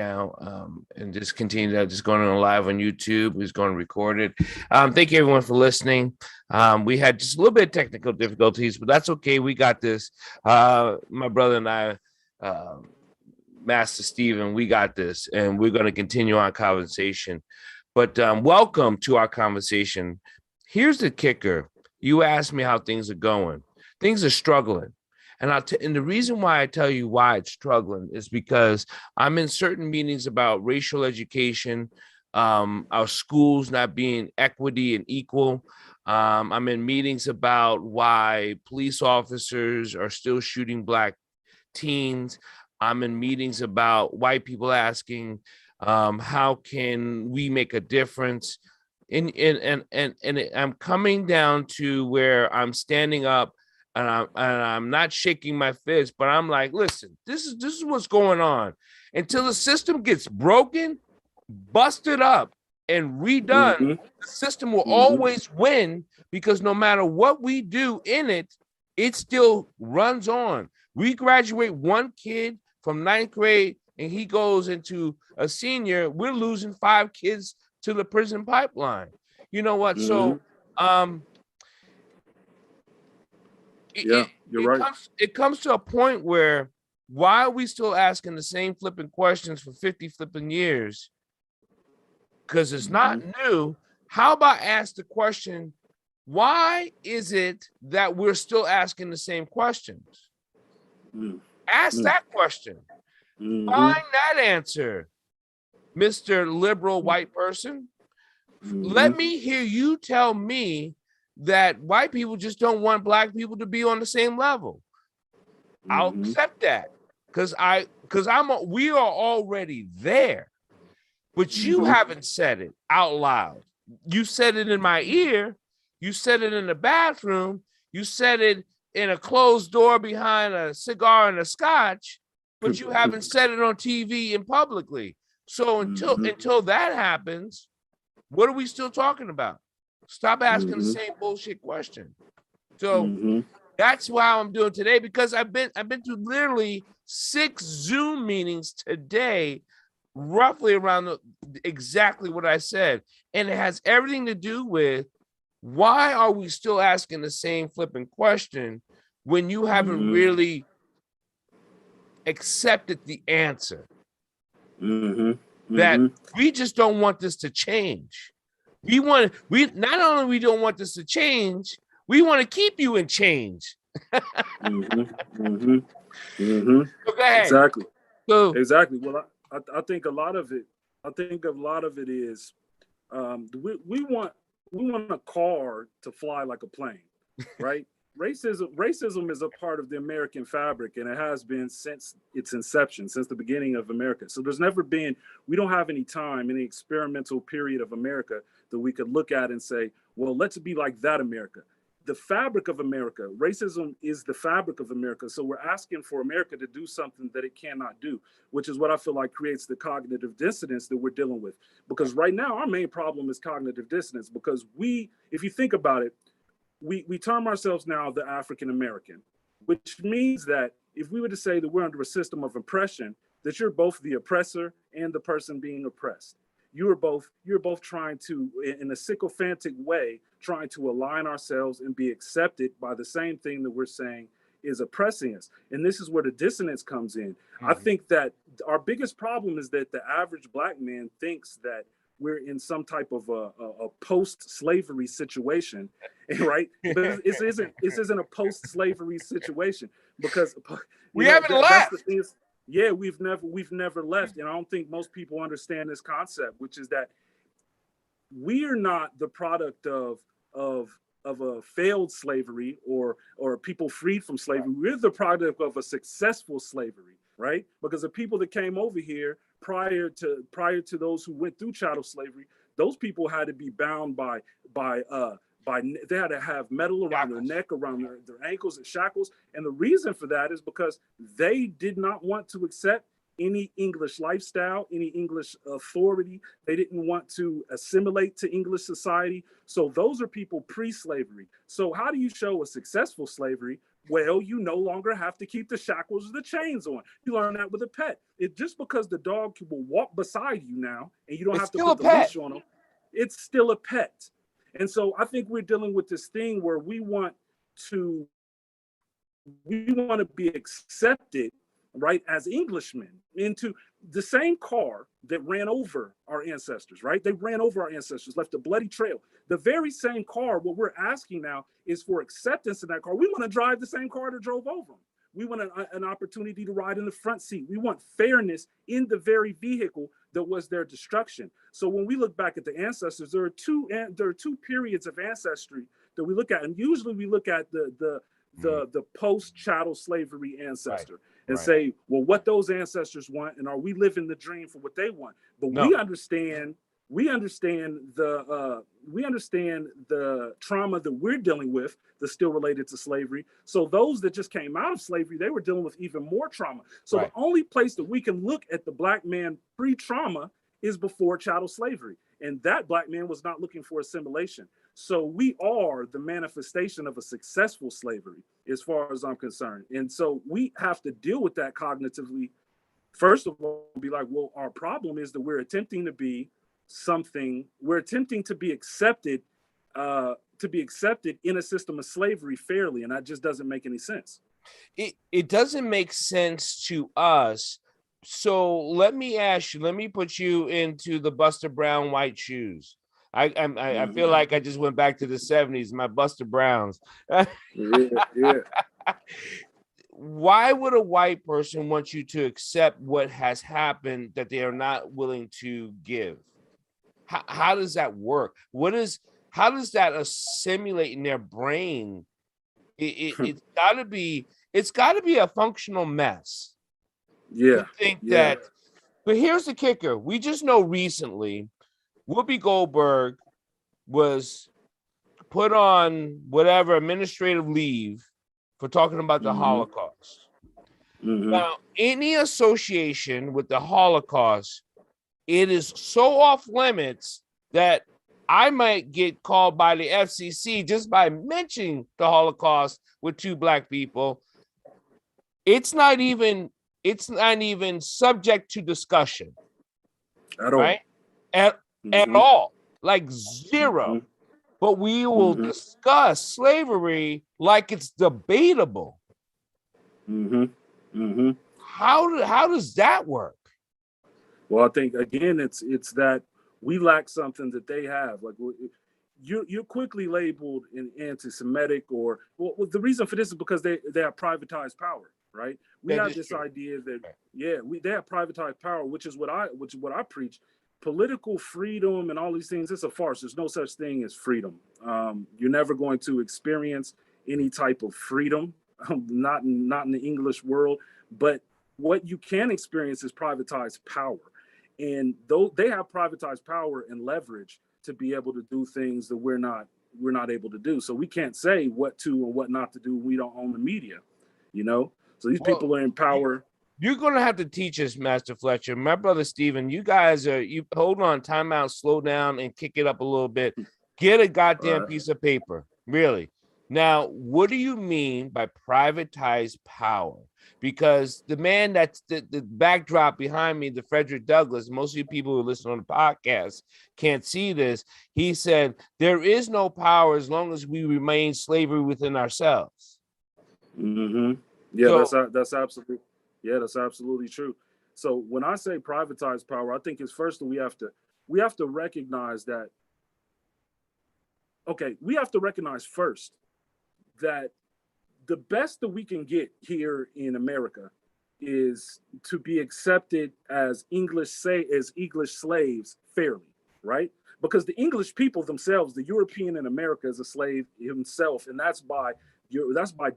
now, and just continue to just going on live on YouTube. He's going to record it. Thank you everyone for listening. We had just a little bit of technical difficulties, but that's okay. We got this. My brother and I, Master Steven, we got this, and we're going to continue our conversation. But welcome to our conversation. Here's the kicker. You asked me how things are going. Things are struggling. And the reason why I tell you why it's struggling is because I'm in certain meetings about racial education, our schools not being equity and equal. I'm in meetings about why police officers are still shooting Black teens. I'm in meetings about white people asking, how can we make a difference? And I'm coming down to where I'm standing up. And I'm not shaking my fist, but I'm like, listen, this is what's going on. Until the system gets broken, busted up, and redone, the system will always win, because no matter what we do in it, it still runs on. We graduate one kid from 9th grade and he goes into a senior, we're losing 5 kids to the prison pipeline. You know what? So you're right. It comes to a point where, why are we still asking the same flipping questions for 50 flipping years? Because it's not new. How about ask the question, why is it that we're still asking the same questions? Ask that question. Find that answer, Mr. Liberal white person. Let me hear you tell me that white people just don't want Black people to be on the same level. I'll accept that, because we are already there, but you haven't said it out loud. You said it in my ear. You said it in the bathroom. You said it in a closed door behind a cigar and a scotch, but you haven't said it on TV and publicly. So until that happens, what are we still talking about? Stop asking the same bullshit question. So that's why I'm doing today, because I've been to literally 6 Zoom meetings today, roughly around exactly what I said. And it has everything to do with, why are we still asking the same flipping question when you haven't really accepted the answer? That we just don't want this to change. We not only we don't want this to change, we want to keep you in change. So go ahead. Exactly. So, exactly. Well, I think a lot of it. Is we want a car to fly like a plane, right? Racism is a part of the American fabric, and it has been since its inception, since the beginning of America. So we don't have any experimental period of America that we could look at and say, well, let's be like that America. The fabric of America, racism is the fabric of America. So we're asking for America to do something that it cannot do, which is what I feel like creates the cognitive dissonance that we're dealing with. Because right now, our main problem is cognitive dissonance, because if you think about it, we term ourselves now the African American, which means that if we were to say that we're under a system of oppression, that you're both the oppressor and the person being oppressed. You're both trying to, in a sycophantic way, trying to align ourselves and be accepted by the same thing that we're saying is oppressing us. And this is where the dissonance comes in. I think that our biggest problem is that the average Black man thinks that we're in some type of a post-slavery situation, right? But this isn't a post-slavery situation, because we haven't left. That's the thing. Yeah, we've never left, and I don't think most people understand this concept, which is that we are not the product of a failed slavery or people freed from slavery. We're the product of a successful slavery, right? Because the people that came over here prior to those who went through chattel slavery, those people had to be bound by they had to have metal around their neck, around their ankles, and shackles. And the reason for that is because they did not want to accept any English lifestyle, any English authority. They didn't want to assimilate to English society. So those are people pre-slavery. So how do you show a successful slavery Well, you no longer have to keep the shackles or the chains on. You learn that with a pet. It just because the dog will walk beside you now and you don't It's have to still a put the pet. leash on them, it's still a pet. And so I think we're dealing with this thing where to we want to be accepted, right, as Englishmen into the same car that ran over our ancestors, right? They ran over our ancestors, left a bloody trail. The very same car, what we're asking now is for acceptance in that car. We want to drive the same car that drove over them. We want an opportunity to ride in the front seat. We want fairness in the very vehicle that was their destruction. So when we look back at the ancestors, there are two periods of ancestry that we look at, and usually we look at the post-chattel slavery ancestor and say, well, what those ancestors want, and are we living the dream for what they want? But No. we understand the trauma that we're dealing with that's still related to slavery. So those that just came out of slavery, they were dealing with even more trauma. So the only place that we can look at the black man pre-trauma is before chattel slavery. And that black man was not looking for assimilation. So we are the manifestation of a successful slavery, as far as I'm concerned. And so we have to deal with that cognitively. First of all, be like, well, our problem is that we're attempting to be something. We're attempting to be accepted in a system of slavery fairly, and that just doesn't make any sense. It doesn't make sense to us. So let me ask you. Let me put you into the Buster Brown white shoes. I feel like I just went back to the 70s, my Buster Browns. Yeah. Why would a white person want you to accept what has happened that they are not willing to give? How does that work? How does that assimilate in their brain? It's got to be a functional mess. Yeah. To think that, but here's the kicker. We just know recently Whoopi Goldberg was put on whatever administrative leave for talking about the Holocaust. Now, any association with the Holocaust, it is so off limits that I might get called by the FCC just by mentioning the Holocaust with two black people. It's not even subject to discussion. At all. Right? At all, like zero. But we will discuss slavery like it's debatable. How does that work? Well, I think again, it's that we lack something that they have. Like you're quickly labeled an anti-Semitic, or the reason for this is because they have privatized power, right? We have this idea that they have privatized power, which is what I preach. Political freedom and all these things, it's a farce. There's no such thing as freedom. You're never going to experience any type of freedom, not in the English world. But what you can experience is privatized power. And though they have privatized power and leverage to be able to do things that we're not able to do. So we can't say what to and what not to do. We don't own the media, So these people are in power. You're going to have to teach us, Master Flecher. My brother Steven, you guys you hold on, time out, slow down, and kick it up a little bit. Get a goddamn piece of paper. Really. Now, what do you mean by privatized power? Because the man that's the backdrop behind me, the Frederick Douglass, most of you people who listen on the podcast can't see this. He said, there is no power as long as we remain slavery within ourselves. Yeah, so, that's absolutely. Yeah, that's absolutely true. So when I say privatized power, I think it's first that we have to recognize that. Okay, we have to recognize first that the best that we can get here in America is to be accepted as English slaves fairly, right? Because the English people themselves, the European in America is a slave himself, and that's by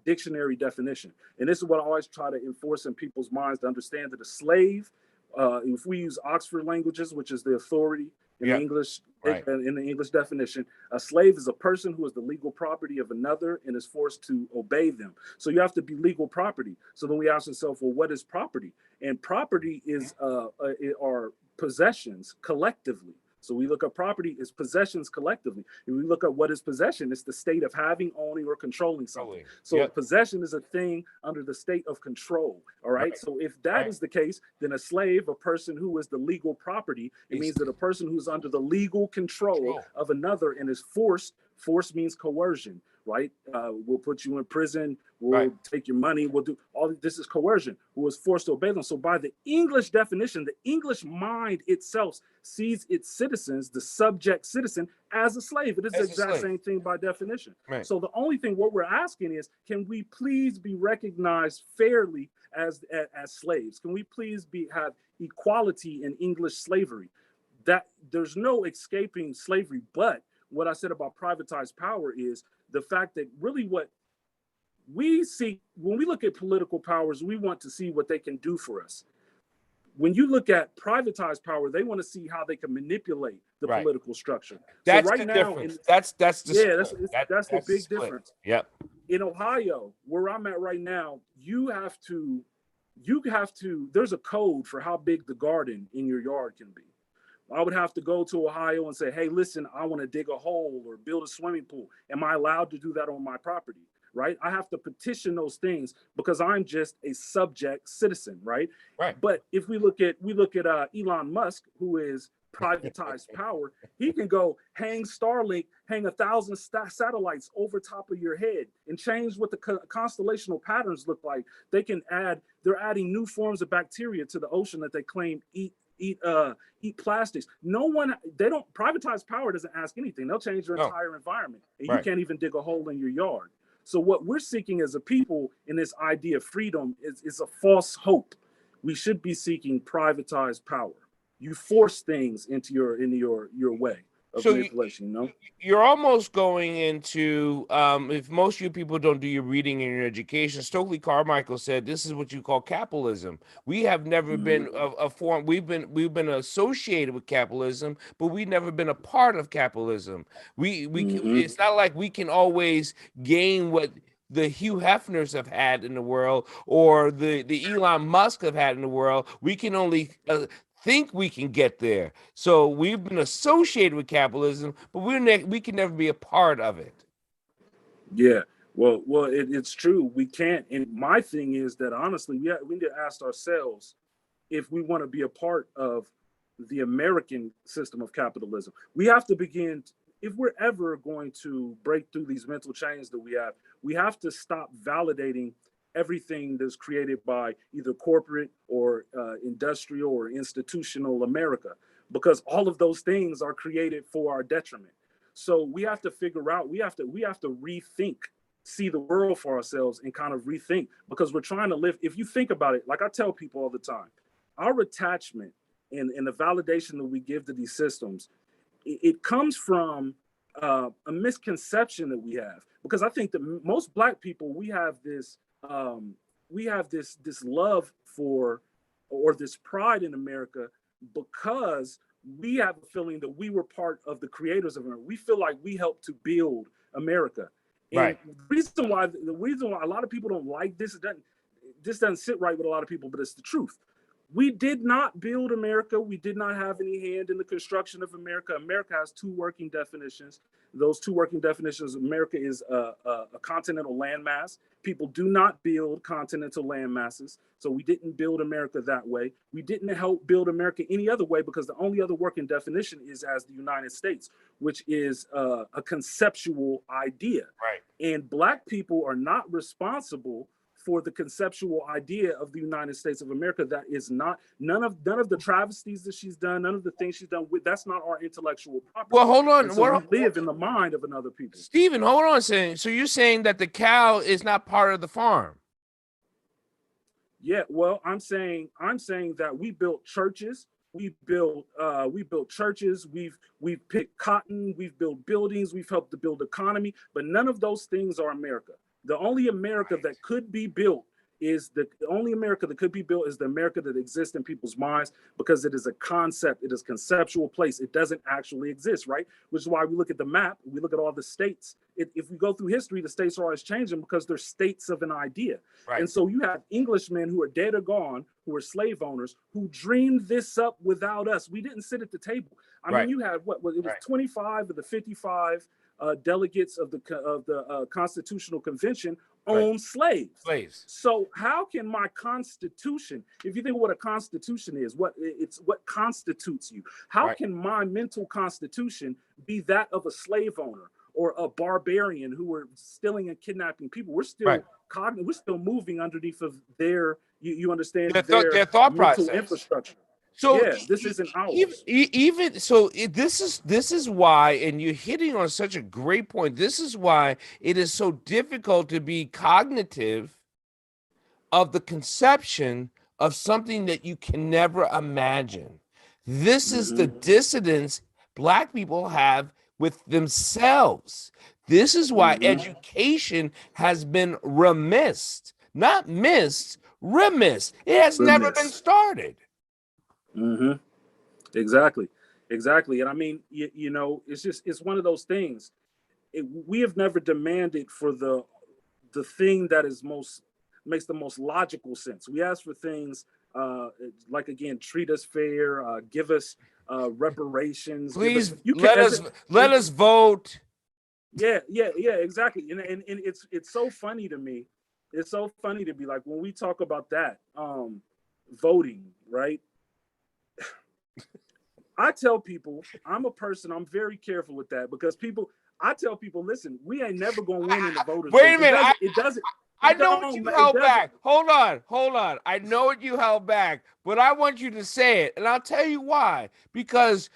dictionary definition. And this is what I always try to enforce in people's minds, to understand that a slave, if we use Oxford languages, which is the authority in English, in the English definition, a slave is a person who is the legal property of another and is forced to obey them. So you have to be legal property. So then we ask ourselves, well, what is property? And property is are possessions collectively. So we look at property as possessions collectively. And we look at what is possession, it's the state of having, owning, or controlling something. So Yep. possession is a thing under the state of control. All right. Right. So if that Right. is the case, then a slave, a person who is the legal property, it means that a person who's under the legal control of another and is forced. Force means coercion, right? We'll put you in prison. We'll take your money. We'll do all this is coercion. Who was forced to obey them. So by the English definition, the English mind itself sees its citizens, the subject citizen, as a slave. It is the exact same thing by definition. Right. So the only thing what we're asking is, can we please be recognized fairly as slaves? Can we please have equality in English slavery? That there's no escaping slavery. But what I said about privatized power is the fact that really what we see when we look at political powers, we want to see what they can do for us. When you look at privatized power, they want to see how they can manipulate the political structure. That's so right the now, difference. That's the that's the big difference. Yep. In Ohio, where I'm at right now, you have to. There's a code for how big the garden in your yard can be. I would have to go to Ohio and say, hey, listen, I want to dig a hole or build a swimming pool. Am I allowed to do that on my property? Right? I have to petition those things because I'm just a subject citizen, right? Right. But if we look at Elon Musk, who is privatized power, he can go hang Starlink, hang 1,000 satellites over top of your head and change what the constellational patterns look like. They're adding new forms of bacteria to the ocean that they claim eat plastics. Privatized power doesn't ask anything. They'll change your entire environment, and you can't even dig a hole in your yard. So what we're seeking as a people in this idea of freedom is a false hope. We should be seeking privatized power. You force things into your way of manipulation. You're almost going into if most of you people don't do your reading and your education. Stokely Carmichael said this is what you call capitalism. We have never been a form. We've been associated with capitalism, but we've never been a part of capitalism. It's not like we can always gain what the Hugh Hefners have had in the world or the Elon Musk have had in the world. We can only think we can get there. So we've been associated with capitalism, but we can never be a part of it. Yeah, well, it's true. We can't. And my thing is that honestly, we need to ask ourselves if we want to be a part of the American system of capitalism. We have to begin. If we're ever going to break through these mental chains that we have to stop validating everything that's created by either corporate or industrial or institutional America, because all of those things are created for our detriment. So we have to figure out, we have to rethink, see the world for ourselves and kind of rethink, because we're trying to live. If you think about it, like I tell people all the time, our attachment and the validation that we give to these systems, it comes from a misconception that we have, because I think that most Black people, we have this love for, or this pride in America, because we have a feeling that we were part of the creators of America. We feel like we helped to build America. And right. The reason why a lot of people don't like this doesn't sit right with a lot of people, but it's the truth. We did not build America. We did not have any hand in the construction of America. America has two working definitions. Those two working definitions, America is a continental landmass. People do not build continental land masses. So we didn't build America that way. We didn't help build America any other way, because the only other working definition is as the United States, which is a conceptual idea. Right. And Black people are not responsible for the conceptual idea of the United States of America. That is not, none of the travesties that she's done, none of the things she's done, that's not our intellectual property. Well, hold on. So we live in the mind of another people. Stephen, hold on a second. So you're saying that the cow is not part of the farm? Yeah, well, I'm saying that we built churches. We built churches. We've picked cotton. We've built buildings. We've helped to build economy. But none of those things are America. The only America that could be built is the only America that could be built is the America that exists in people's minds, because it is a concept, it is a conceptual place. It doesn't actually exist, right? Which is why we look at the map, we look at all the states. If we go through history, the states are always changing because they're states of an idea. Right. And so you have Englishmen who are dead or gone, who are slave owners, who dreamed this up without us. We didn't sit at the table. I mean, you had what it was 25 of the 55 delegates of the Constitutional Convention own slaves. So how can my Constitution, if you think of what a Constitution is, what constitutes you, how can my mental constitution be that of a slave owner or a barbarian who were stealing and kidnapping people? We're still we're still moving underneath of their, you understand, their thought mental process, infrastructure. So yeah, this isn't ours. Even so, this is why, and you're hitting on such a great point. This is why it is so difficult to be cognitive of the conception of something that you can never imagine. This is the dissonance Black people have with themselves. This is why education has been remiss, not missed, remiss. It has never been started. Exactly. And I mean, you know, it's one of those things. We have never demanded for the thing that is makes the most logical sense. We ask for things like, again, treat us fair, give us reparations. Please let us vote. Yeah, exactly. And it's so funny to me. It's so funny to be like, when we talk about that, voting, right? I tell people, I'm a person, I'm very careful with that, because I tell people, listen, we ain't never gonna win in the voters. Wait a minute. I know what you held back. Hold on. I know what you held back, but I want you to say it, and I'll tell you why. Because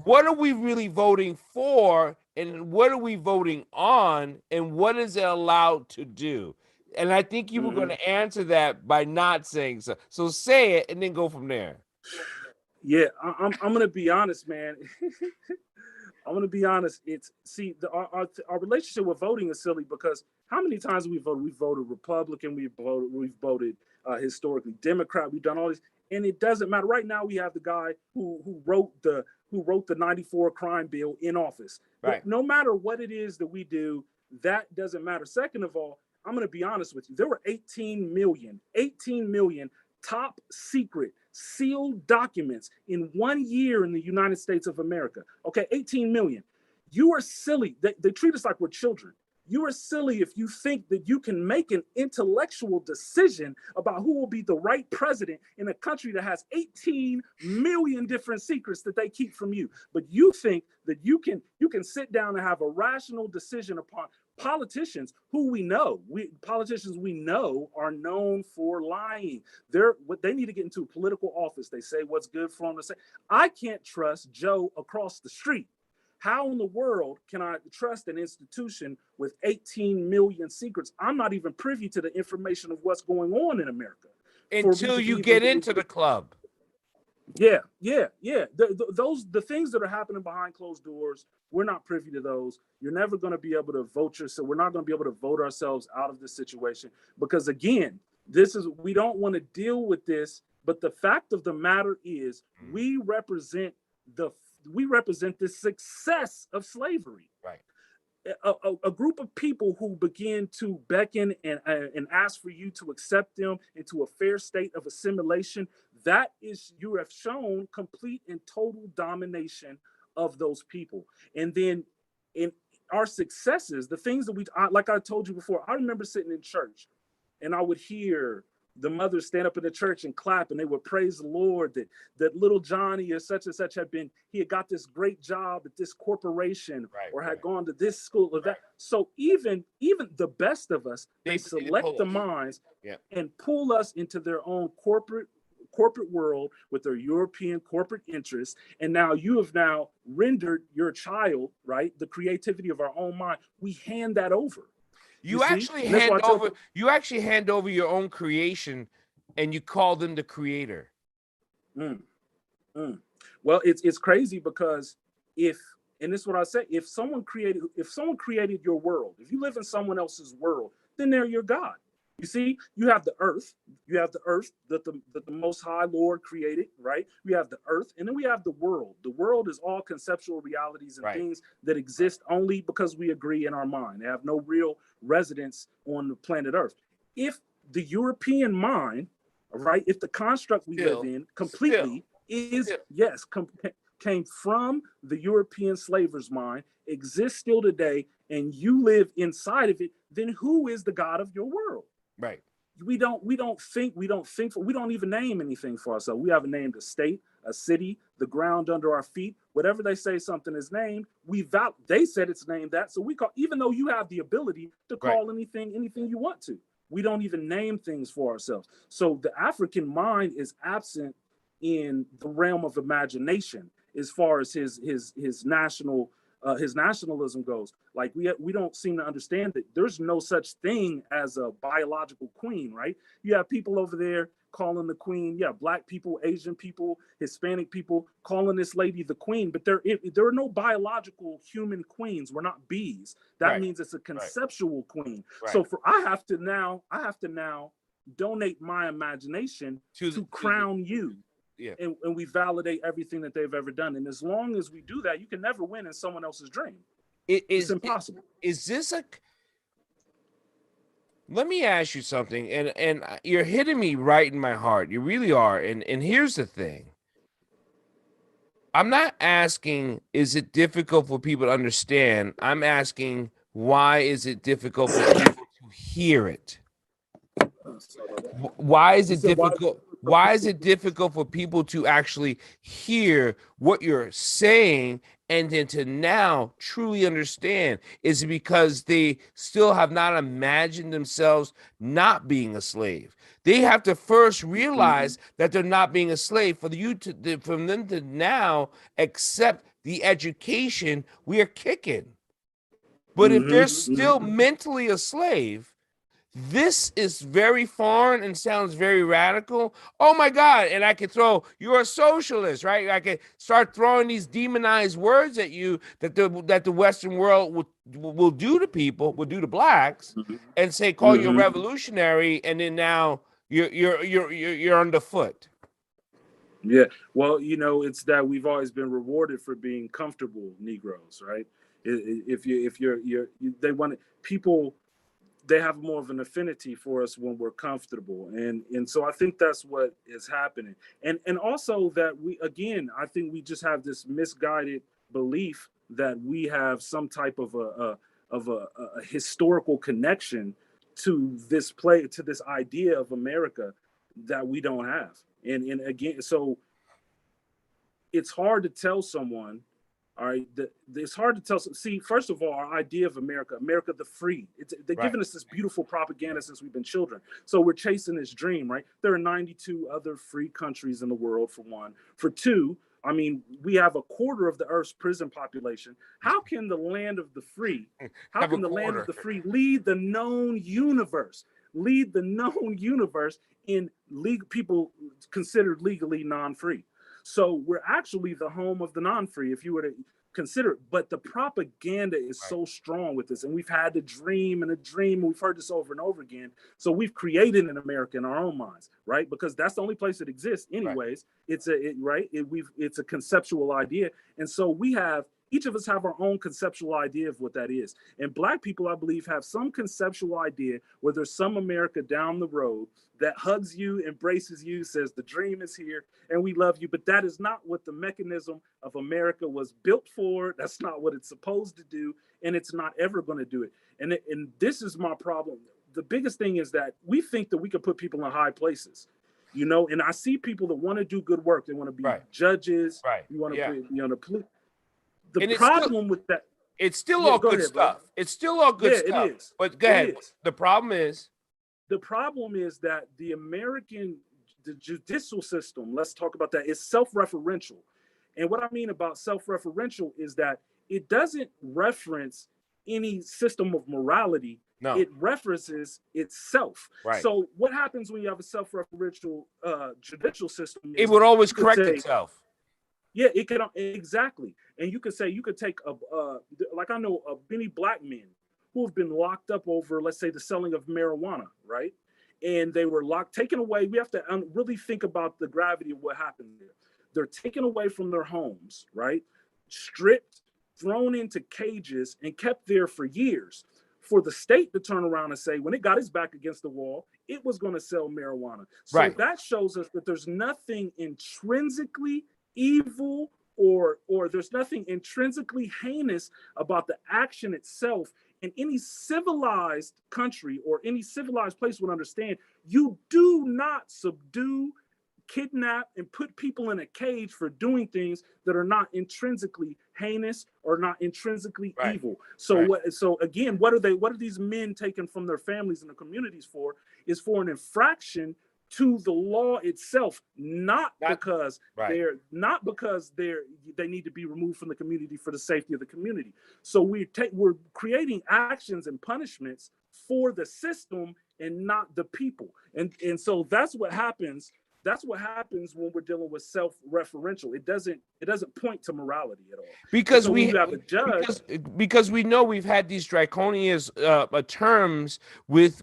what are we really voting for, and what are we voting on, and what is it allowed to do? And I think you were going to answer that by not saying so. So say it, and then go from there. Yeah, I'm going to be honest, man. I'm going to be honest. Our relationship with voting is silly, because how many times have we voted? We've voted Republican. We've voted historically Democrat. We've done all this, and it doesn't matter. Right now, we have the guy who wrote the 94 crime bill in office. Right. But no matter what it is that we do, that doesn't matter. Second of all, I'm going to be honest with you. There were 18 million top secret sealed documents in 1 year in the United States of America. Okay, 18 million. You are silly. They treat us like we're children. You are silly if you think that you can make an intellectual decision about who will be the right president in a country that has 18 million different secrets that they keep from you. But you think that you can sit down and have a rational decision upon politicians who politicians we know are known for lying. They need to get into political office. They say what's good for them to say. I can't trust Joe across the street. How in the world can I trust an institution with 18 million secrets? I'm not even privy to the information of what's going on in America. Until you get into the club. Yeah. The things that are happening behind closed doors, we're not privy to those. You're never going to be able to vote yourself. We're not going to be able to vote ourselves out of this situation, because again, we don't want to deal with this. But the fact of the matter is, we represent the success of slavery. Right. A group of people who begin to beckon and ask for you to accept them into a fair state of assimilation. That is, you have shown complete and total domination of those people. And then in our successes, the things that like I told you before, I remember sitting in church and I would hear the mothers stand up in the church and clap, and they would praise the Lord that little Johnny or such and such he had got this great job at this corporation, or had gone to this school or that. So even the best of us, they select the minds and pull us into their own corporate world with their European corporate interests. And now you have rendered your child, right, the creativity of our own mind. We hand that over. You actually hand over your own creation, and you call them the creator. Well, it's crazy, because and this is what I say, if someone created your world, if you live in someone else's world, then they're your God. You see, you have the earth. You have the earth that the Most High Lord created, right? We have the earth, and then we have the world. The world is all conceptual realities and Right. things that exist only because we agree in our mind. They have no real residence on the planet Earth. If the European mind, right, if the construct we live in completely is, yes, came from the European slaver's mind, exists still today, and you live inside of it, then who is the God of your world? Right. We don't even name anything for ourselves. We haven't named a state, a city, the ground under our feet, whatever they say something is named. They said it's named that, so we call, even though you have the ability to call anything you want to. We don't even name things for ourselves. So the African mind is absent in the realm of imagination as far as his nationalism goes. Like we don't seem to understand that there's no such thing as a biological queen, right? You have people over there calling the queen, black people, Asian people, Hispanic people calling this lady the queen, but there are no biological human queens. We're not bees. That means it's a conceptual queen. So I have to now donate my imagination to crown you. Yeah. And we validate everything that they've ever done. And as long as we do that, you can never win in someone else's dream. It's impossible. Is this let me ask you something, and you're hitting me right in my heart. You really are. And here's the thing. I'm not asking, is it difficult for people to understand? I'm asking, why is it difficult for people to hear it? Why is it difficult? Why is it difficult for people to actually hear what you're saying and then to now truly understand? Is it because they still have not imagined themselves not being a slave? They have to first realize that they're not being a slave for them to now accept the education we are kicking. But if they're still mentally a slave, this is very foreign and sounds very radical. Oh my God. And I could throw, you're a socialist, right? I could start throwing these demonized words at you that the Western world will do to people, will do to blacks, and say, call you a revolutionary, and then now you're underfoot. Yeah. Well, it's that we've always been rewarded for being comfortable Negroes, right? If they want to, people, they have more of an affinity for us when we're comfortable. And so I think that's what is happening. And also that I think we just have this misguided belief that we have some type of a historical connection to this idea of America that we don't have. And again, so it's hard to tell someone, all right, it's hard to tell. See, first of all, our idea of America the free, they're giving us this beautiful propaganda since we've been children. So we're chasing this dream, right? There are 92 other free countries in the world, for one. For two, I mean, we have a quarter of the Earth's prison population. How can the land of the free, lead the known universe? Lead the known universe in people considered legally non-free. So we're actually the home of the non-free, if you were to consider it. But the propaganda is so strong with this, and we've had the dream and a dream. We've heard this over and over again. So we've created an America in our own minds, right? Because that's the only place it exists, anyways. It's a conceptual idea, and so each of us have our own conceptual idea of what that is. And Black people, I believe, have some conceptual idea where there's some America down the road that hugs you, embraces you, says the dream is here and we love you. But that is not what the mechanism of America was built for. That's not what it's supposed to do. And it's not ever going to do it. And this is my problem. The biggest thing is that we think that we can put people in high places. And I see people that want to do good work. They want to be judges. You want to be on the police. The problem with that, it's still all good stuff. It's still all good stuff. It is. But go ahead. The problem is that the judicial system, let's talk about that, is self-referential. And what I mean about self-referential is that it doesn't reference any system of morality. No. It references itself. Right. So what happens when you have a self-referential judicial system? It would always correct itself. Yeah, it can, exactly. And you could take like I know many Black men who have been locked up over, let's say, the selling of marijuana, right? and they were taken away. We have to really think about the gravity of what happened there. They're taken away from their homes, right? Stripped, thrown into cages, and kept there for years. For the state to turn around and say, when it got its back against the wall, it was going to sell marijuana. So Right. that shows us that there's nothing intrinsically evil or there's nothing intrinsically heinous about the action itself. In any civilized country or any civilized place would understand, you do not subdue, kidnap, and put people in a cage for doing things that are not intrinsically heinous or not intrinsically Right. evil. So Right. so again, what are these men taken from their families and their communities for? Is for an infraction to the law itself, not because right. they need to be removed from the community for the safety of the community. So we're creating actions and punishments for the system and not the people. And so that's what happens. That's what happens when we're dealing with self-referential. It doesn't point to morality at all. Because so we you have a judge, because we know we've had these draconian terms with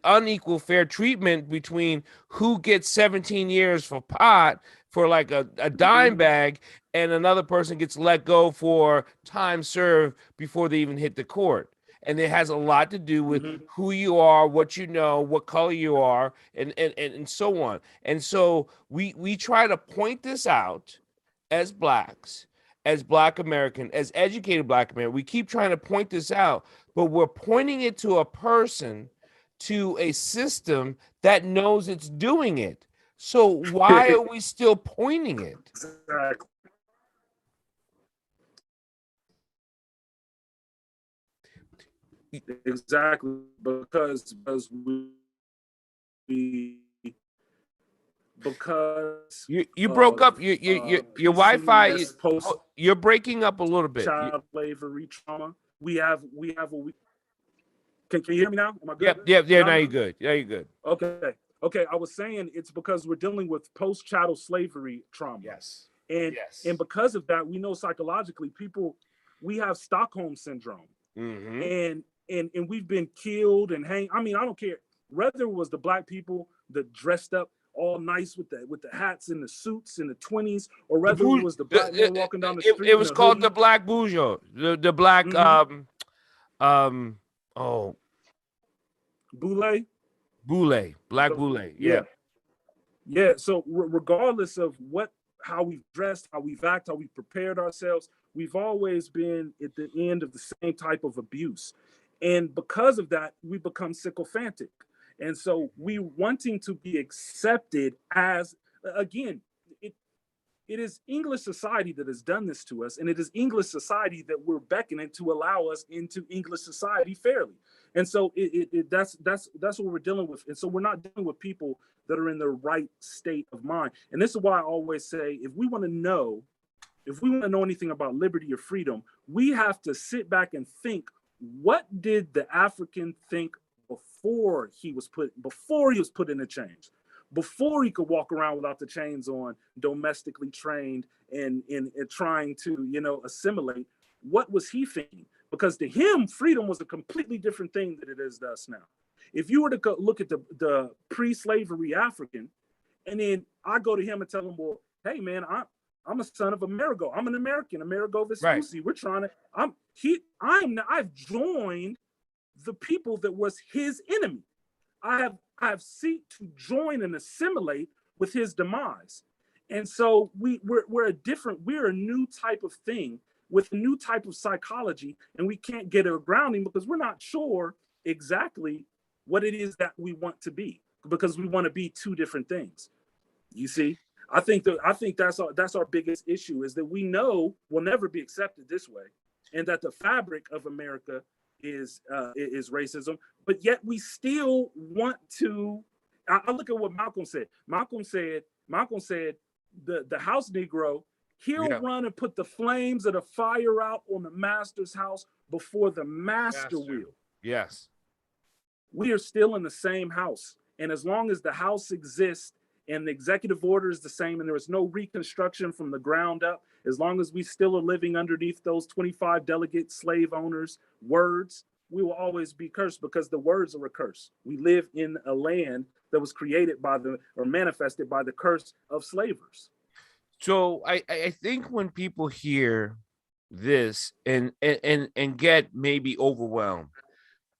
unequal fair treatment between who gets 17 years for pot for like a dime bag, and another person gets let go for time served before they even hit the court. And it has a lot to do with who you are, what you know, what color you are, and so on. And so we try to point this out as blacks, as Black American, as educated Black American. We keep trying to point this out, but we're pointing it to a person, to a system that knows it's doing it. So why are we still pointing it? exactly. Exactly, because You broke up. Your Wi-Fi. post You're breaking up a little bit. child slavery trauma. We have what we can you hear me now? Am I good? Yep. Now you're good. Yeah, you're good. Okay. I was saying it's because we're dealing with post-chattel slavery trauma. Yes. And because of that, we know psychologically we have Stockholm syndrome. And we've been killed and hanged. I mean, I don't care whether it was the Black people that dressed up all nice with the hats and the suits in the 20s, or whether it was the Black man walking down the street. It was called the Black Bourgeois. The Black Boule. Black Boule. Yeah. So regardless of how we've dressed, how we've acted, how we've prepared ourselves, we've always been at the end of the same type of abuse. And because of that, we become sycophantic. And so we wanting to be accepted as, again, it is English society that has done this to us. And it is English society that we're beckoning to allow us into English society fairly. And so that's what we're dealing with. And so we're not dealing with people that are in the right state of mind. And this is why I always say, if we want to know anything about liberty or freedom, we have to sit back and think, what did the African think before he was put in the chains, before he could walk around without the chains on, domestically trained and trying to, assimilate? What was he thinking? Because to him, freedom was a completely different thing than it is to us now. If you were to go look at the pre-slavery African, and then I go to him and tell him, well, hey man, I'm a son of Amerigo. I'm an American, Amerigo Vespucci. Right. We're trying to, I've joined the people that was his enemy. I have seek to join and assimilate with his demise. And so we're a new type of thing with a new type of psychology, and we can't get a grounding because we're not sure exactly what it is that we want to be, because we want to be two different things. You see? I think that's our biggest issue, is that we know we'll never be accepted this way, and that the fabric of America is racism, but yet we still want to. I look at what Malcolm said. Malcolm said the house Negro, he'll run and put the flames of the fire out on the master's house before the master will. Yes. We are still in the same house, and as long as the house exists and the executive order is the same, and there is no reconstruction from the ground up, as long as we still are living underneath those 25 delegate slave owners' words, we will always be cursed because the words are a curse. We live in a land that was created by or manifested by the curse of slavers. So I think when people hear this and get maybe overwhelmed,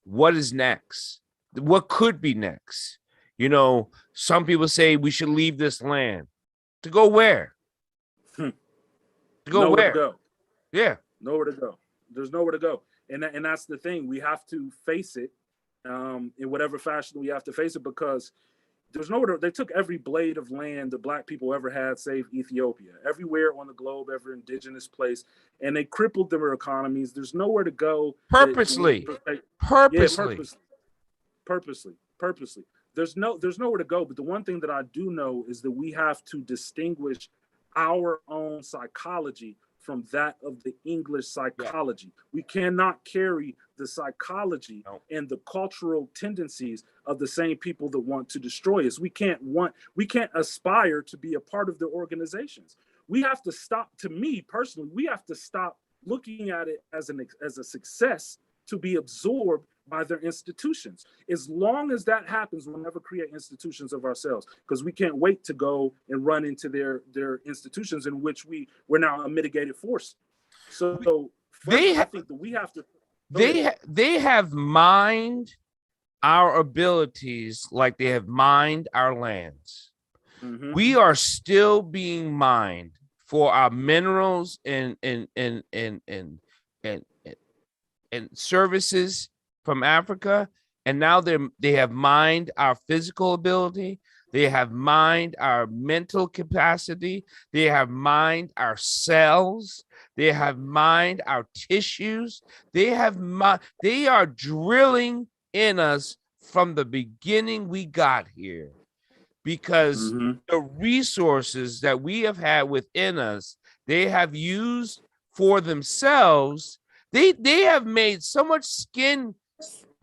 what is next? What could be next? You know, some people say we should leave this land. To go where? To go Nowhere to where? go. Yeah. Nowhere to go. There's nowhere to go. And that's the thing. We have to face it in whatever fashion we have to face it, because there's nowhere to, they took every blade of land the black people ever had, save Ethiopia, everywhere on the globe, every indigenous place, and they crippled their economies. There's nowhere to go. Purposely. Yeah, Purposely. Purposely. There's nowhere to go. But the one thing that I do know is that we have to distinguish our own psychology from that of the English psychology. Yeah. We cannot carry the psychology and the cultural tendencies of the same people that want to destroy us. We can't aspire to be a part of their organizations. We have to stop, to me personally, we have to stop looking at it as a success to be absorbed by their institutions. As long as that happens, we'll never create institutions of ourselves, because we can't wait to go and run into their institutions in which we're now a mitigated force. So I think that we have to. They have mined our abilities like they have mined our lands. Mm-hmm. We are still being mined for our minerals and services from Africa, and now they have mined our physical ability. They have mined our mental capacity. They have mined our cells. They have mined our tissues. They are drilling in us from the beginning we got here, because the resources that we have had within us, they have used for themselves. They have made so much skin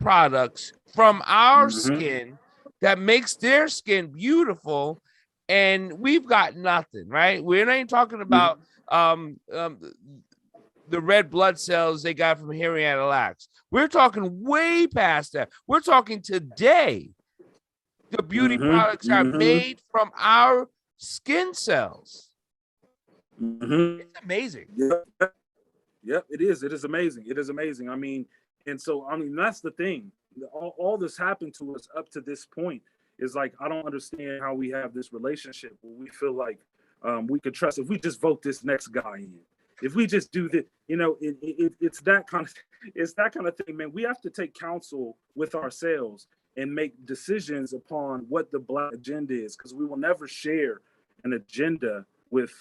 products from our skin that makes their skin beautiful, and we've got nothing, right? We're not even talking about the red blood cells they got from Henrietta Lacks. We're talking way past that. We're talking today. The beauty products are made from our skin cells. It's amazing. Yep, it is. It is amazing. It is amazing. I mean, that's the thing. All this happened to us up to this point is like, I don't understand how we have this relationship where we feel like we could trust if we just vote this next guy in. If we just do that, it's that kind of thing, man. We have to take counsel with ourselves and make decisions upon what the Black agenda is, because we will never share an agenda with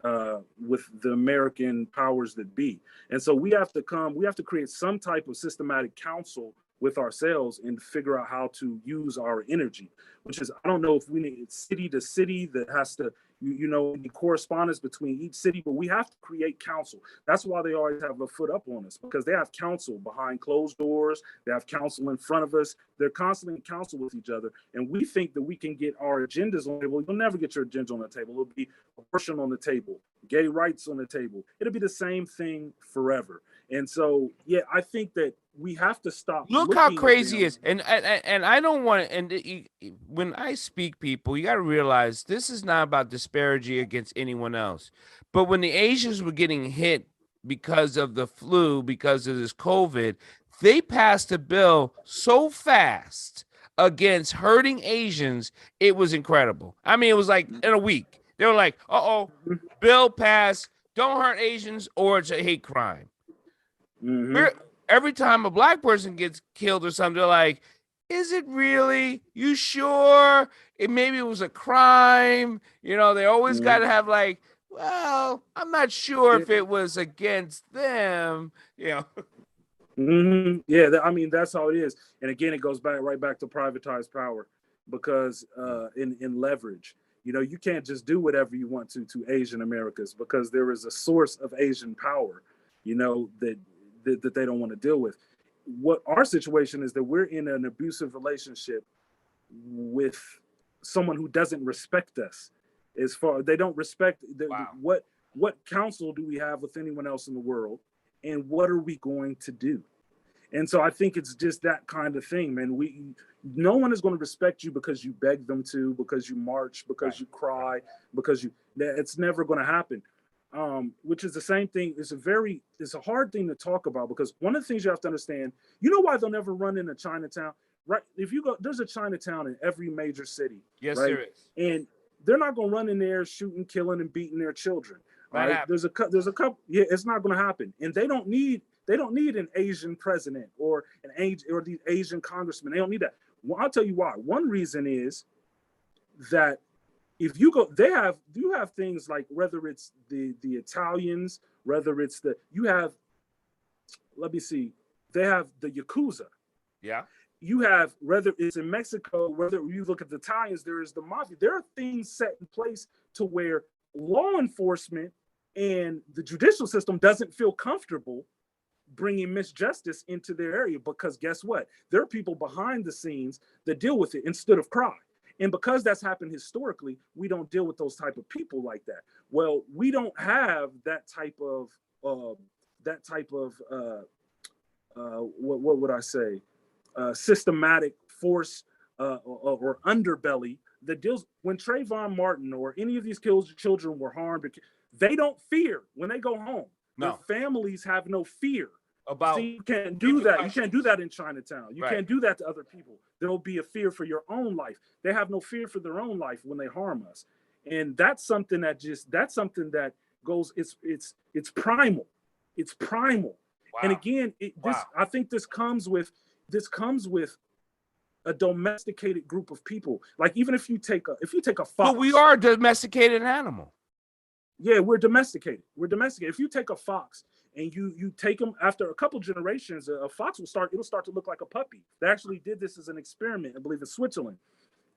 the American powers that be. And so we have to create some type of systematic counsel with ourselves and figure out how to use our energy, which is, I don't know if we need city to city that has to, the correspondence between each city, but we have to create counsel. That's why they always have a foot up on us, because they have counsel behind closed doors. They have counsel in front of us. They're constantly in counsel with each other. And we think that we can get our agendas on the table. You'll never get your agenda on the table. It'll be abortion on the table, gay rights on the table. It'll be the same thing forever. And so, yeah, I think that we have to stop. Look how crazy it is. And I don't want to, and when I speak, people, you got to realize this is not about disparity against anyone else. But when the Asians were getting hit because of the flu, because of this COVID, they passed a bill so fast against hurting Asians. It was incredible. I mean, it was like in a week. They were like, bill passed. Don't hurt Asians or it's a hate crime. Every time a Black person gets killed or something, they're like, is it really? You sure? Maybe it was a crime. They always got to have like, well, I'm not sure if it was against them. Yeah, I mean, that's how it is. And again, it goes right back to privatized power, because in leverage. You can't just do whatever you want to Asian Americas, because there is a source of Asian power, that they don't want to deal with. What our situation is that we're in an abusive relationship with someone who doesn't respect us. They don't respect what counsel do we have with anyone else in the world, and what are we going to do? And so I think it's just that kind of thing, man. No one is going to respect you because you beg them to, because you march, because you cry, it's never going to happen. Which is the same thing. It's a hard thing to talk about, because one of the things you have to understand, you know why they'll never run into Chinatown, right? If you go, there's a Chinatown in every major city. Yes, right? there is. And they're not going to run in there shooting, killing, and beating their children. Right? There's a couple. Yeah, it's not going to happen. And they don't need an Asian president or the Asian congressman. They don't need that. Well, I'll tell you why. One reason is that if you go, you have things like, whether it's the Italians, whether it's let me see, they have the Yakuza. Yeah. You have, whether it's in Mexico, whether you look at the Italians, there is the mafia. There are things set in place to where law enforcement and the judicial system doesn't feel comfortable bringing misjustice into their area, because guess what? There are people behind the scenes that deal with it instead of cry. And because that's happened historically, we don't deal with those type of people like that. Well, we don't have that type of what would I say? Systematic force or underbelly that deals. When Trayvon Martin or any of these children were harmed, they don't fear when they go home. No. Their families have no fear. About you can't do that. You can't do that in Chinatown. You can't do that to other people. There'll be a fear for your own life. They have no fear for their own life when they harm us. And that's something that goes, it's primal. It's primal. Wow. And again, I think this comes with a domesticated group of people. Like, even if you take a fox. But we are a domesticated animal. Yeah, we're domesticated. If you take a fox and you take them, after a couple generations, a fox it'll start to look like a puppy. They actually did this as an experiment, I believe, in Switzerland.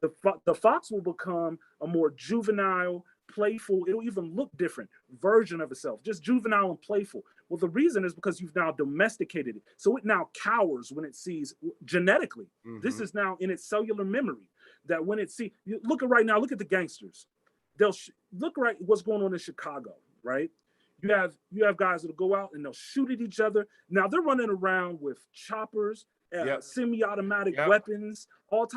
The fox will become a more juvenile, playful, it'll even look different version of itself, just juvenile and playful. Well, the reason is because you've now domesticated it. So it now cowers when it sees, genetically. Mm-hmm. This is now in its cellular memory, that when it sees, look at the gangsters. They'll look right what's going on in Chicago, right? You have guys that'll go out and they'll shoot at each other. Now they're running around with choppers, semi-automatic weapons, all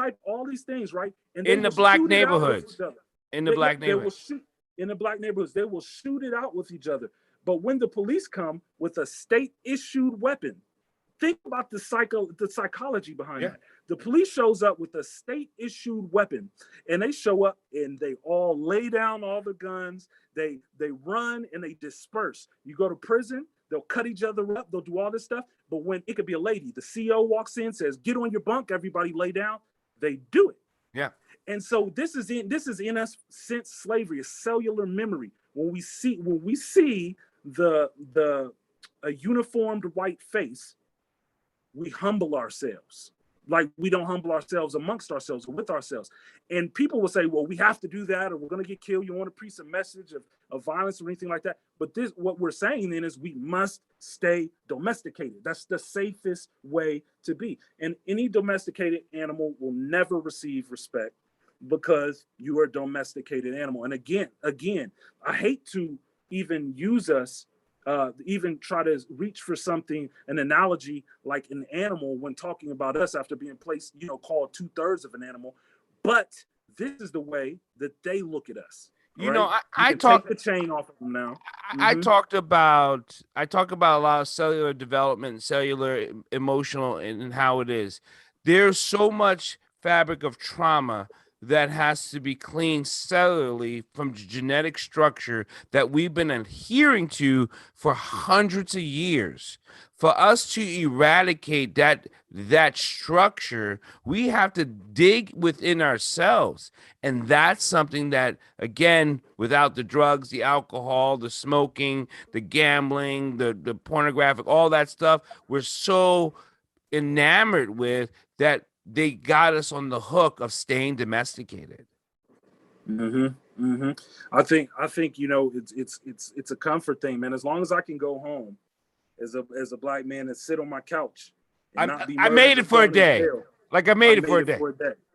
these things, right? And in the black neighborhoods. In the black neighborhoods. In the black neighborhoods, they will shoot it out with each other. But when the police come with a state-issued weapon, think about the psychology behind that. The police shows up with a state-issued weapon, and they show up and they all lay down all the guns. They run and they disperse. You go to prison, they'll cut each other up. They'll do all this stuff. But when it could be a lady, the CO walks in, says, "Get on your bunk, everybody lay down." They do it. Yeah. And so this is in us since slavery, a cellular memory. When we see a uniformed white face, we humble ourselves. Like we don't humble ourselves amongst ourselves or with ourselves. And people will say, well, we have to do that or we're going to get killed. You want to preach a message of violence or anything like that. But what we're saying then is we must stay domesticated. That's the safest way to be. And any domesticated animal will never receive respect because you are a domesticated animal. And again, I hate to even use us, even try to reach for an analogy like an animal when talking about us after being placed, called 2/3 of an animal. But this is the way that they look at us. I talk the chain off of them now. I talked about a lot of cellular development, cellular emotional, and how it is. There's so much fabric of trauma that has to be cleaned cellularly from genetic structure that we've been adhering to for hundreds of years. For us to eradicate that structure, we have to dig within ourselves. And that's something that, again, without the drugs, the alcohol, the smoking, the gambling, the pornographic, all that stuff, we're so enamored with that they got us on the hook of staying domesticated. I think it's a comfort thing, man. As long as I can go home as a black man and sit on my couch and not be I made it for a day. Like I made it for a day.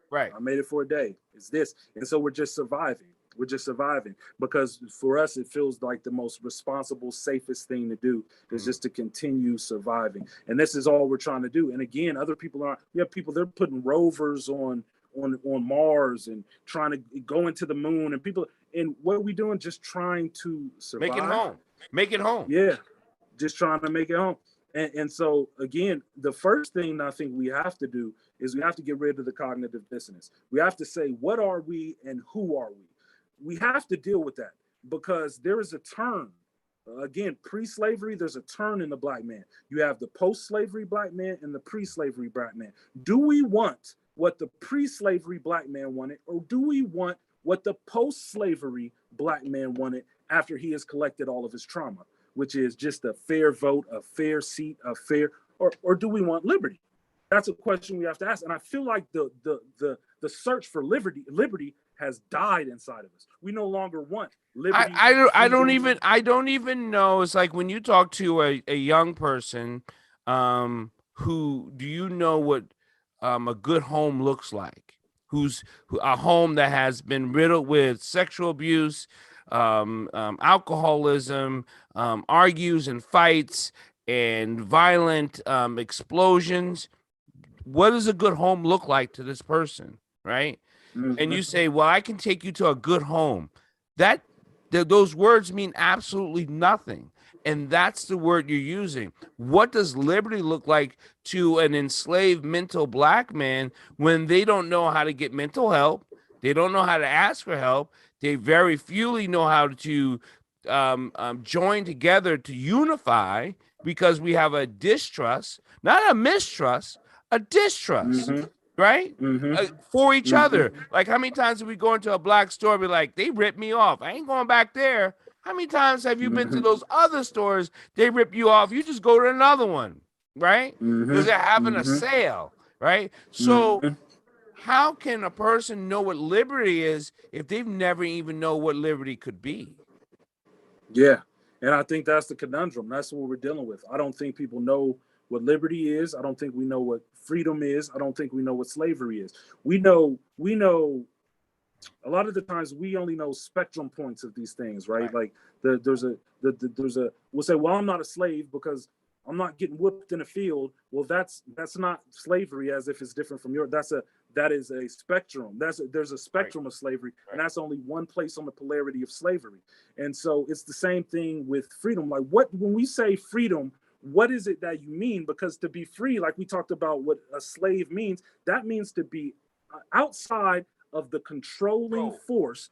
Right. I made it for a day. It's this. And so we're just surviving. We're just surviving, because for us, it feels like the most responsible, safest thing to do is just to continue surviving. And this is all we're trying to do. And again, other people are, we have people, they're putting rovers on Mars and trying to go into the moon, and people, and what are we doing? Just trying to survive. Make it home. Yeah. Just trying to make it home. And so again, the first thing I think we have to do is we have to get rid of the cognitive dissonance. We have to say, what are we and who are we? We have to deal with that, because there is a turn. Again, pre-slavery, there's a turn in the black man. You have the post-slavery black man and the pre-slavery black man. Do we want what the pre-slavery black man wanted, or do we want what the post-slavery black man wanted after he has collected all of his trauma, which is just a fair vote, a fair seat, a fair, or do we want liberty? That's a question we have to ask. And I feel like the search for liberty has died inside of us. We no longer want liberty. I don't even know. It's like when you talk to a young person, who do you know what a good home looks like? Who's a home that has been riddled with sexual abuse, alcoholism, argues and fights and violent explosions. What does a good home look like to this person, right? Mm-hmm. And you say, well, I can take you to a good home. Those words mean absolutely nothing. And that's the word you're using. What does liberty look like to an enslaved mental black man when they don't know how to get mental help? They don't know how to ask for help. They very fewly know how to join together to unify, because we have a distrust, not a mistrust, a distrust, right? For each other. Like, how many times have we go into a black store and be like, they ripped me off, I ain't going back there? How many times have you been to those other stores, they rip you off, you just go to another one, right? Because they're having a sale, right? So how can a person know what liberty is if they've never even know what liberty could be? Yeah. And I think that's the conundrum. That's what we're dealing with. I don't think people know what liberty is. I don't think we know what freedom is. I don't think we know what slavery is. We know a lot of the times we only know spectrum points of these things, right? Like we'll say, well, I'm not a slave because I'm not getting whipped in a field. Well, that's not slavery, as if it's different from yours. That is a spectrum. There's a spectrum of slavery, and that's only one place on the polarity of slavery. And so it's the same thing with freedom. Like, when we say freedom, what is it that you mean? Because to be free, like we talked about what a slave means, that means to be outside of the controlling force.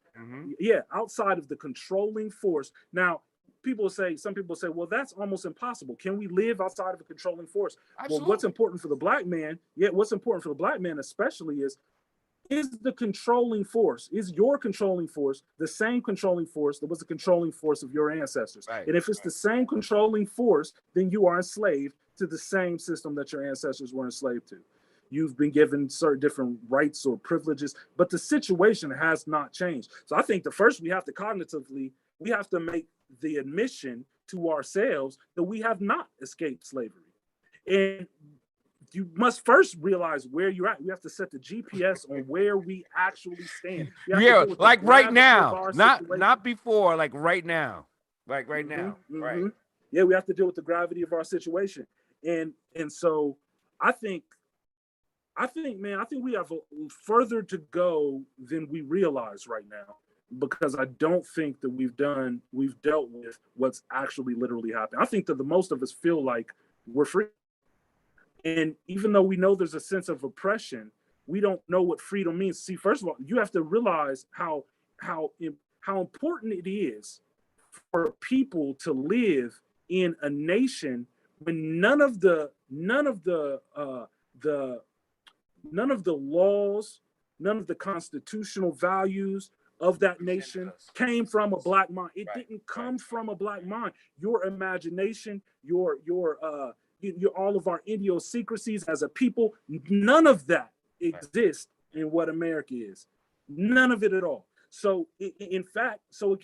Yeah, outside of the controlling force. Now, some people say, well, that's almost impossible. Can we live outside of a controlling force? Absolutely. Well, what's important for the black man, especially is the controlling force, is your controlling force the same controlling force that was the controlling force of your ancestors? Right. And if it's the same controlling force, then you are enslaved to the same system that your ancestors were enslaved to. You've been given certain different rights or privileges, but the situation has not changed. So I think the first we have to make the admission to ourselves that we have not escaped slavery. And you must first realize where you're at. You have to set the GPS on where we actually stand. Yeah, like right now, not before, like right now. Like right now. Right. Yeah, we have to deal with the gravity of our situation. And so I think we have further to go than we realize right now, because I don't think that we've dealt with what's actually literally happening. I think that the most of us feel like we're free. And even though we know there's a sense of oppression, we don't know what freedom means. See, first of all, you have to realize how important it is for people to live in a nation when none of the laws, none of the constitutional values of that nation came from a black mind. It didn't come from a black mind. Your imagination, your all of our idiosyncrasies as a people, none of that exists in what America is. None of it at all. So in fact, so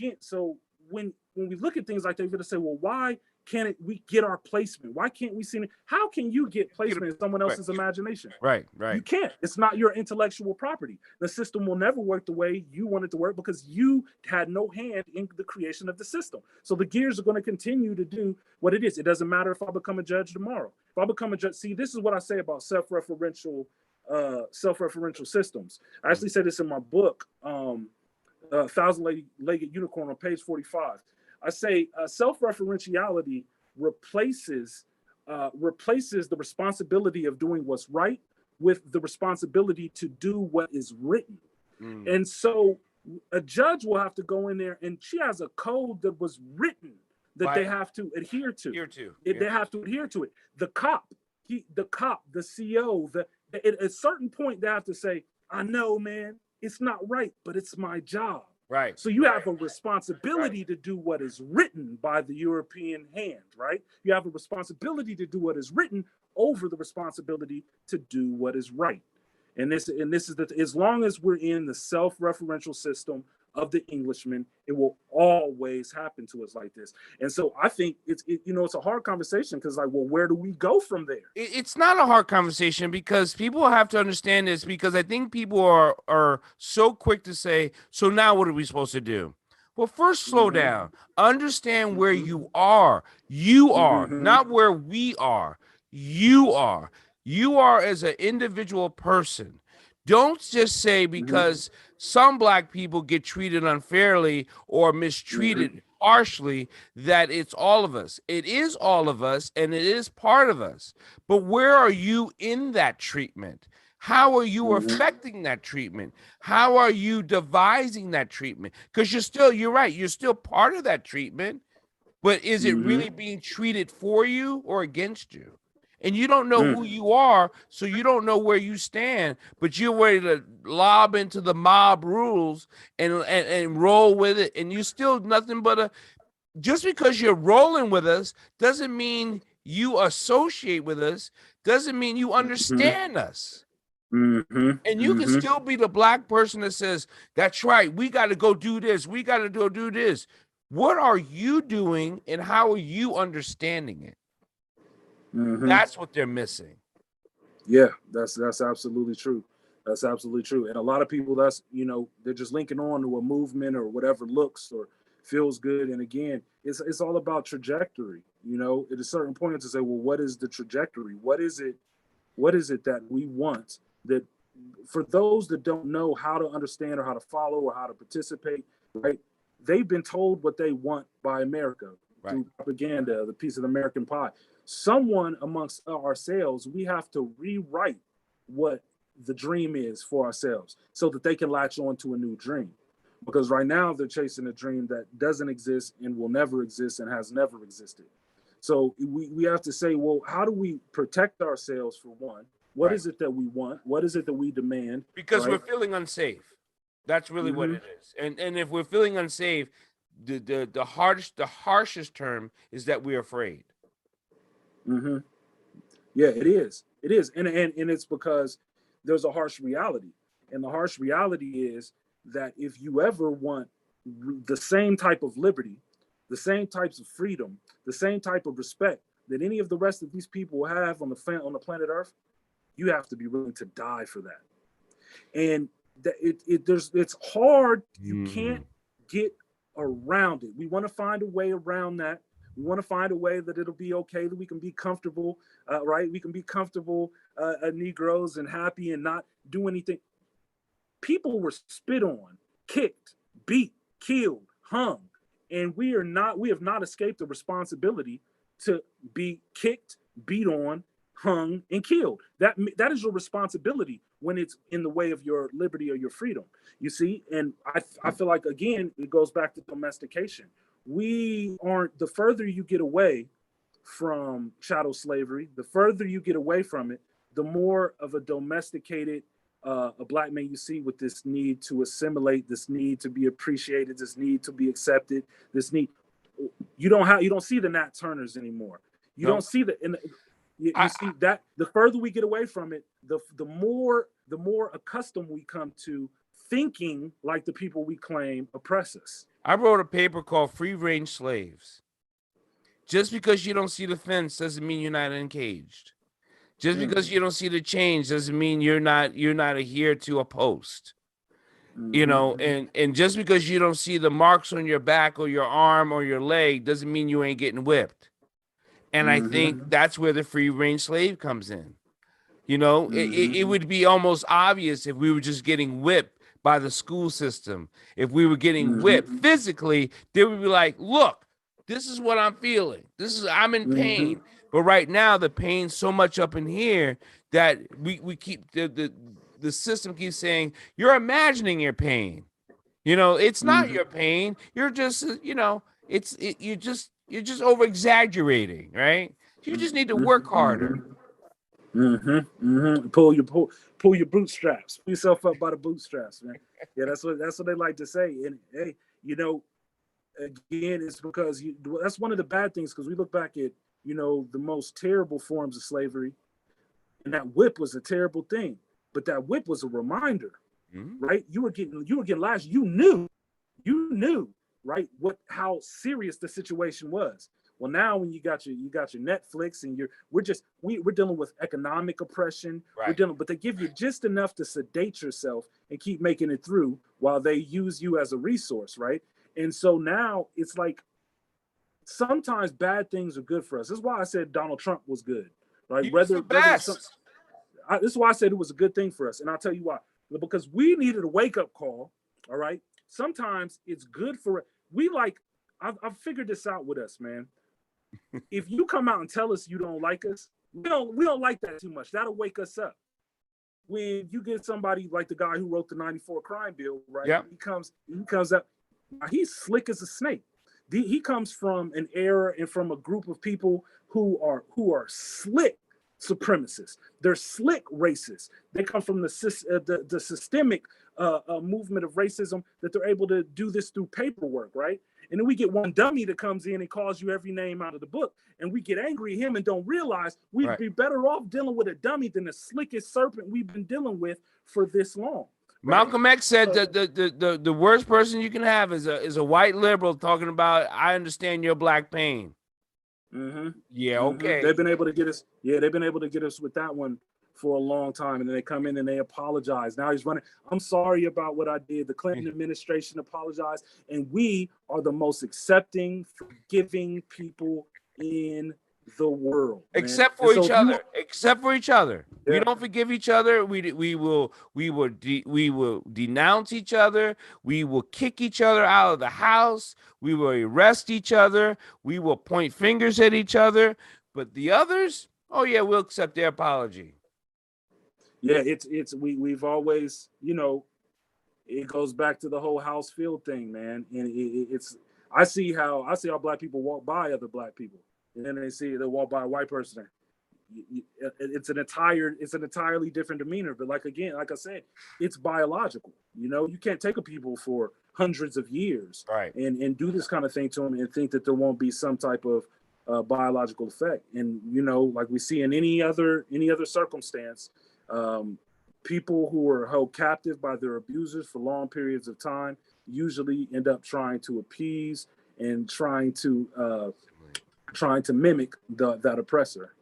when when we look at things like that, we're going to say, well, why can't we get our placement? Why can't we see it? How can you get placement in someone else's imagination? Right. You can't. It's not your intellectual property. The system will never work the way you want it to work because you had no hand in the creation of the system. So the gears are going to continue to do what it is. It doesn't matter if I become a judge tomorrow. If I become a judge, see, this is what I say about self-referential systems. I actually said this in my book, Thousand-Legged Unicorn, on page 45. I say self-referentiality replaces the responsibility of doing what's right with the responsibility to do what is written. And so a judge will have to go in there, and she has a code that was written that they have to adhere to. They have to adhere to it. The cop, the CO, at a certain point, they have to say, I know, man, it's not right, but it's my job. Right. So you have a responsibility to do what is written by the European hand, right? You have a responsibility to do what is written over the responsibility to do what is right. And this is as long as we're in the self-referential system of the Englishman, it will always happen to us like this. And so I think it's a hard conversation because, like, well, where do we go from there? It's not a hard conversation because people have to understand this, because I think people are so quick to say, so now what are we supposed to do? Well, first slow down, understand where you are. You are not where we are. You are as an individual person. Don't just say because some black people get treated unfairly or mistreated harshly that it's all of us. It is all of us, and it is part of us. But where are you in that treatment? How are you affecting that treatment? How are you devising that treatment? Because you're right, you're still part of that treatment, but is it really being treated for you or against you? And you don't know who you are, so you don't know where you stand, but you're ready to lob into the mob rules and roll with it. And you still nothing but just because you're rolling with us doesn't mean you associate with us, doesn't mean you understand us. And you can still be the black person that says, that's right, we got to go do this. We got to go do this. What are you doing and how are you understanding it? That's what they're missing. Yeah, that's absolutely true. That's absolutely true. And a lot of people, they're just linking on to a movement or whatever looks or feels good. And again, it's all about trajectory. At a certain point to say, well, what is the trajectory? What is it that we want? That for those that don't know how to understand or how to follow or how to participate, right? They've been told what they want by America through propaganda, the piece of the American pie. Someone amongst ourselves, we have to rewrite what the dream is for ourselves so that they can latch on to a new dream. Because right now they're chasing a dream that doesn't exist and will never exist and has never existed. So we have to say, well, how do we protect ourselves, for one? What is it that we want? What is it that we demand? Because we're feeling unsafe. That's really what it is. And if we're feeling unsafe, the harshest term is that we're afraid. Yeah, it is. And it's because there's a harsh reality. And the harsh reality is that if you ever want the same type of liberty, the same types of freedom, the same type of respect that any of the rest of these people have on the planet Earth, you have to be willing to die for that. And it's hard. You can't get around it. We want to find a way around that. We want to find a way that it'll be okay, that we can be comfortable, right? We can be comfortable Negroes and happy and not do anything. People were spit on, kicked, beat, killed, hung, and we have not escaped the responsibility to be kicked, beat on, hung, and killed. That is your responsibility when it's in the way of your liberty or your freedom. You see, and I feel like, again, it goes back to domestication. The further you get away from chattel slavery, the further you get away from it, the more of a domesticated a black man you see, with this need to assimilate, this need to be appreciated, this need to be accepted, this need. You don't see the Nat Turners anymore. You don't see you see that the further we get away from it, the more accustomed we come to thinking like the people we claim oppress us. I wrote a paper called Free Range Slaves. Just because you don't see the fence doesn't mean you're not encaged. Just because you don't see the change doesn't mean you're not adhered to a post. You know, and just because you don't see the marks on your back or your arm or your leg doesn't mean you ain't getting whipped. And I think that's where the free range slave comes in. You know, it would be almost obvious if we were just getting whipped by the school system. If we were getting whipped physically, they would be like, look, this is what I'm feeling. I'm in pain. But right now, the pain's so much up in here that we keep the system keeps saying, you're imagining your pain. You know, it's not your pain. You're just, you know, you're just over exaggerating, right? You just need to work harder. Pull your bootstraps. Pull yourself up by the bootstraps, man. Yeah, that's what they like to say. And hey, you know, again, it's because that's one of the bad things, because we look back at, you know, the most terrible forms of slavery, and that whip was a terrible thing. But that whip was a reminder, right? You were getting lashed. You knew, right, how serious the situation was. Well, now when you got your Netflix and we're dealing with economic oppression. Right. But they give you just enough to sedate yourself and keep making it through while they use you as a resource, right? And so now it's like sometimes bad things are good for us. This is why I said Donald Trump was good, right? He's the best. This is why I said it was a good thing for us, and I'll tell you why. Because we needed a wake up call. All right. Sometimes it's good for I've figured this out with us, man. If you come out and tell us you don't like us, we don't like that too much. That'll wake us up. When you get somebody like the guy who wrote the '94 crime bill, right? Yep. He comes up. He's slick as a snake. He comes from an era and from a group of people who are slick supremacists. They're slick racists. They come from the systemic movement of racism, that they're able to do this through paperwork, right? And then we get one dummy that comes in and calls you every name out of the book, and we get angry at him and don't realize we'd be better off dealing with a dummy than the slickest serpent we've been dealing with for this long. Right? Malcolm X said that the worst person you can have is a white liberal talking about, I understand your black pain. Yeah, okay. They've been able to get us. Yeah, they've been able to get us with that one for a long time, and then they come in and they apologize. Now he's running. I'm sorry about what I did. The Clinton administration apologized, and we are the most accepting, forgiving people in the world, except for each other. Yeah. We don't forgive each other. We will denounce each other. We will kick each other out of the house. We will arrest each other. We will point fingers at each other. But the others, oh yeah, we'll accept their apology. Yeah, we've always, you know, it goes back to the whole house field thing, man. And I see how black people walk by other black people, and then they walk by a white person. It's an entirely different demeanor. But like I said, it's biological. You know, you can't take a people for hundreds of years, right, and do this kind of thing to them and think that there won't be some type of biological effect. And you know, like we see in any other circumstance, people who are held captive by their abusers for long periods of time usually end up trying to appease and trying to mimic that oppressor.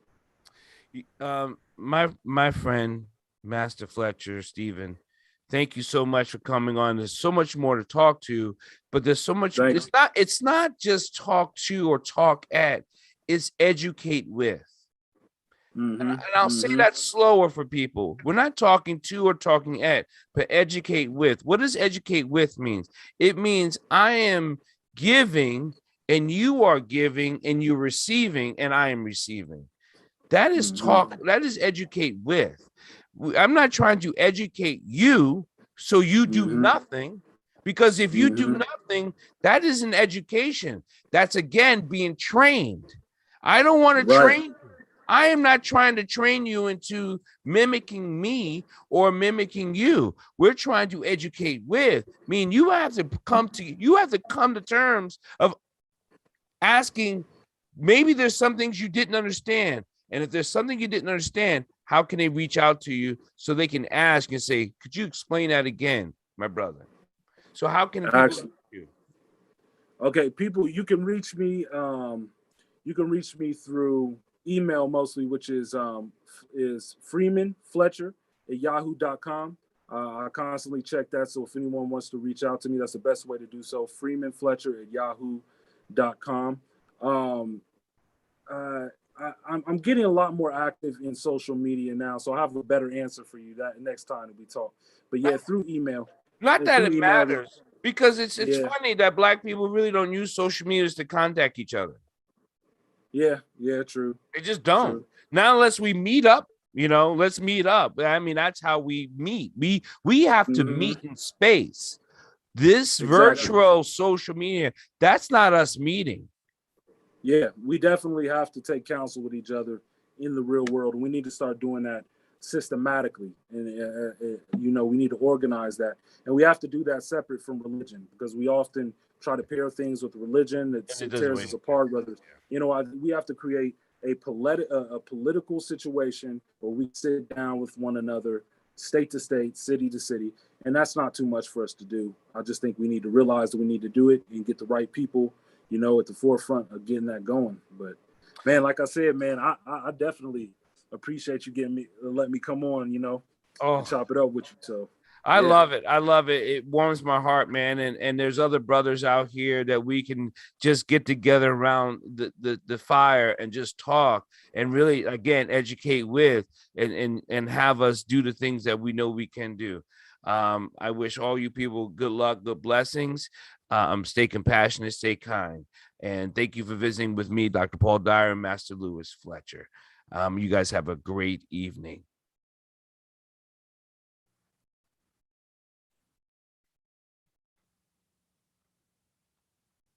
My friend, Master Flecher, Stephen, thank you so much for coming on. There's so much more to talk to, but there's so much. It's not just talk to or talk at. It's educate with. And I'll say that slower for people. We're not talking to or talking at, but educate with. What does educate with means? It means I am giving and you are giving and you're receiving and I am receiving. That is talk. That is educate with. I'm not trying to educate you so you do nothing, because if you do nothing, that isn't education. That's again being trained. I don't want to train. I am not trying to train you into mimicking me or mimicking you. We're trying to educate with. I mean, you have to come to terms of asking, maybe there's some things you didn't understand. And if there's something you didn't understand, how can they reach out to you so they can ask and say, could you explain that again, my brother? So how can people help you? Okay, people, you can reach me. You can reach me through email mostly, which is Freeman Fletcher at yahoo.com. I constantly check that. So if anyone wants to reach out to me, that's the best way to do so. Freeman Fletcher at yahoo.com. Um, I'm getting a lot more active in social media now, so I have a better answer for you that next time that we talk. But yeah, through email. Not that Through it email, matters, because it's yeah, funny that black people really don't use social medias to contact each other. yeah, true, They just don't. true. Not unless we meet up, let's meet up. I mean, that's how we meet. We have to Hmm. meet in space. This Exactly. virtual social media, that's not us meeting. Yeah, we definitely have to take counsel with each other in the real world. We need to start doing that systematically, and we need to organize that, and we have to do that separate from religion, because we often try to pair things with religion that And it doesn't tears really us apart. Whether we have to create a political situation where we sit down with one another, state to state, city to city, and that's not too much for us to do. I just think we need to realize that we need to do it and get the right people at the forefront of getting that going. But man, like I said, man, I definitely appreciate you letting me come on, and Oh, chop it up with you. So I yeah, love it. I love it. It warms my heart, man. And there's other brothers out here that we can just get together around the fire and just talk and really, again, educate with and have us do the things that we know we can do. I wish all you people good luck, good blessings. Stay compassionate, stay kind. And thank you for visiting with me, Dr. Paul Dyer and Master Lewis Fletcher. You guys have a great evening.